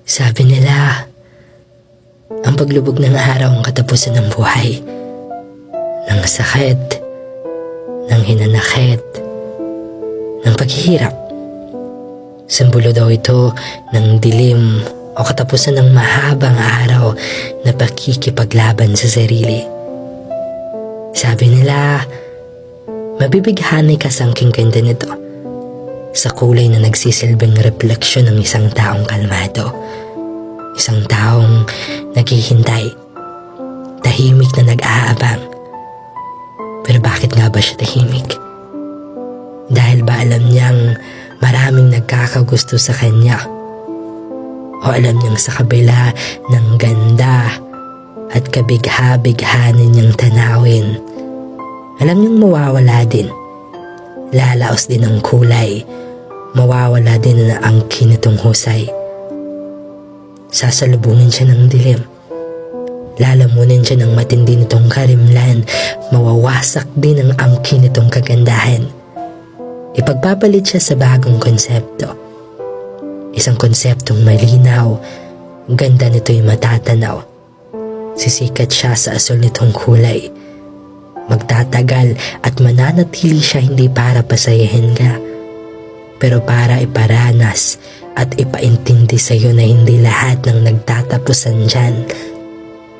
Sabi nila, ang paglubog ng araw ang katapusan ng buhay, ng sakit, ng hinanakit, ng paghihirap. Simbolo daw ito ng dilim o katapusan ng mahabang araw na pakikipaglaban sa sarili. Sabi nila, mabibighani ka sa angking ganda nito, sa kulay na nagsisilbing refleksyon ng isang taong kalmado, isang taong naghihintay, tahimik na nag-aabang. Pero bakit nga ba siya tahimik? Dahil ba alam niyang maraming nagkakagusto sa kanya? O alam niyang sa kabila ng ganda at kabigha-bighanin niyang tanawin, alam niyang mawawala din, lalaos din ang kulay, mawawala din ang angkin nitong husay. Sasalubungin siya ng dilim, lalamunin siya ng matindi nitong karimlan, mawawasak din ang angkin nitong kagandahan. Ipagpapalit siya sa bagong konsepto, isang konseptong malinaw, ganda nito'y matatanaw. Sisikat siya sa asul nitong kulay, magtatagal at mananatili siya hindi para pasayahin ka, pero para iparanas at ipaintindi sa iyo na hindi lahat ng nagtatapusan dyan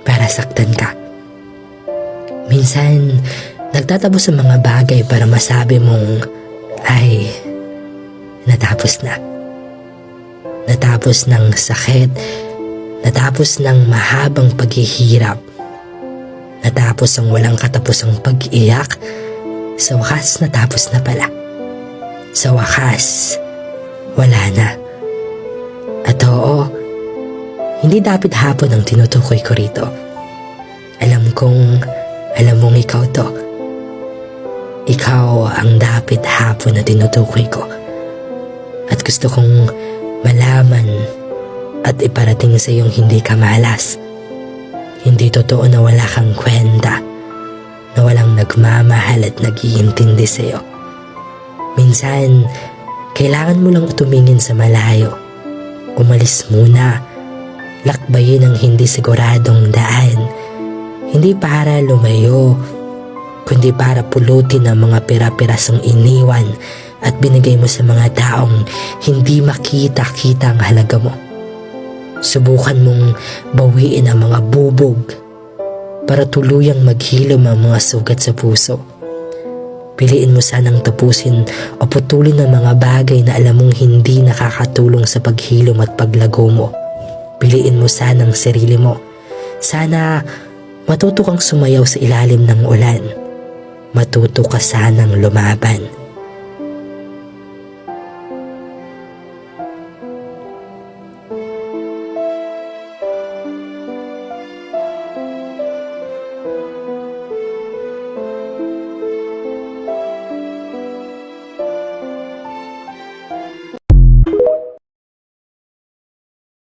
para saktan ka. Minsan, nagtatapos ang mga bagay para masabi mong, ay, natapos na. Natapos ng sakit, natapos ng mahabang paghihirap, natapos ang walang katapusang pag-iyak, sa wakas natapos na pala. Sa wakas, wala na. At oo, hindi dapat hapon ang tinutukoy ko rito. Alam kong alam mong ikaw to. Ikaw ang dapat hapon na tinutukoy ko. At gusto kong malaman at iparating sa iyong hindi ka malas. Hindi totoo na wala kang kwenta, na walang nagmamahal at nag-iintindi sa iyo. Minsan, kailangan mo lang tumingin sa malayo. Umalis muna, lakbayin ang hindi siguradong daan. Hindi para lumayo, kundi para pulutin ang mga pira-pirasong iniwan at binigay mo sa mga taong hindi makita-kita ang halaga mo. Subukan mong bawiin ang mga bubog para tuluyang maghilom ang mga sugat sa puso. Piliin mo sanang tapusin o putulin ang mga bagay na alam mong hindi nakakatulong sa paghilom at paglago mo. Piliin mo sanang sarili mo. Sana matuto kang sumayaw sa ilalim ng ulan. Matuto ka sanang lumaban.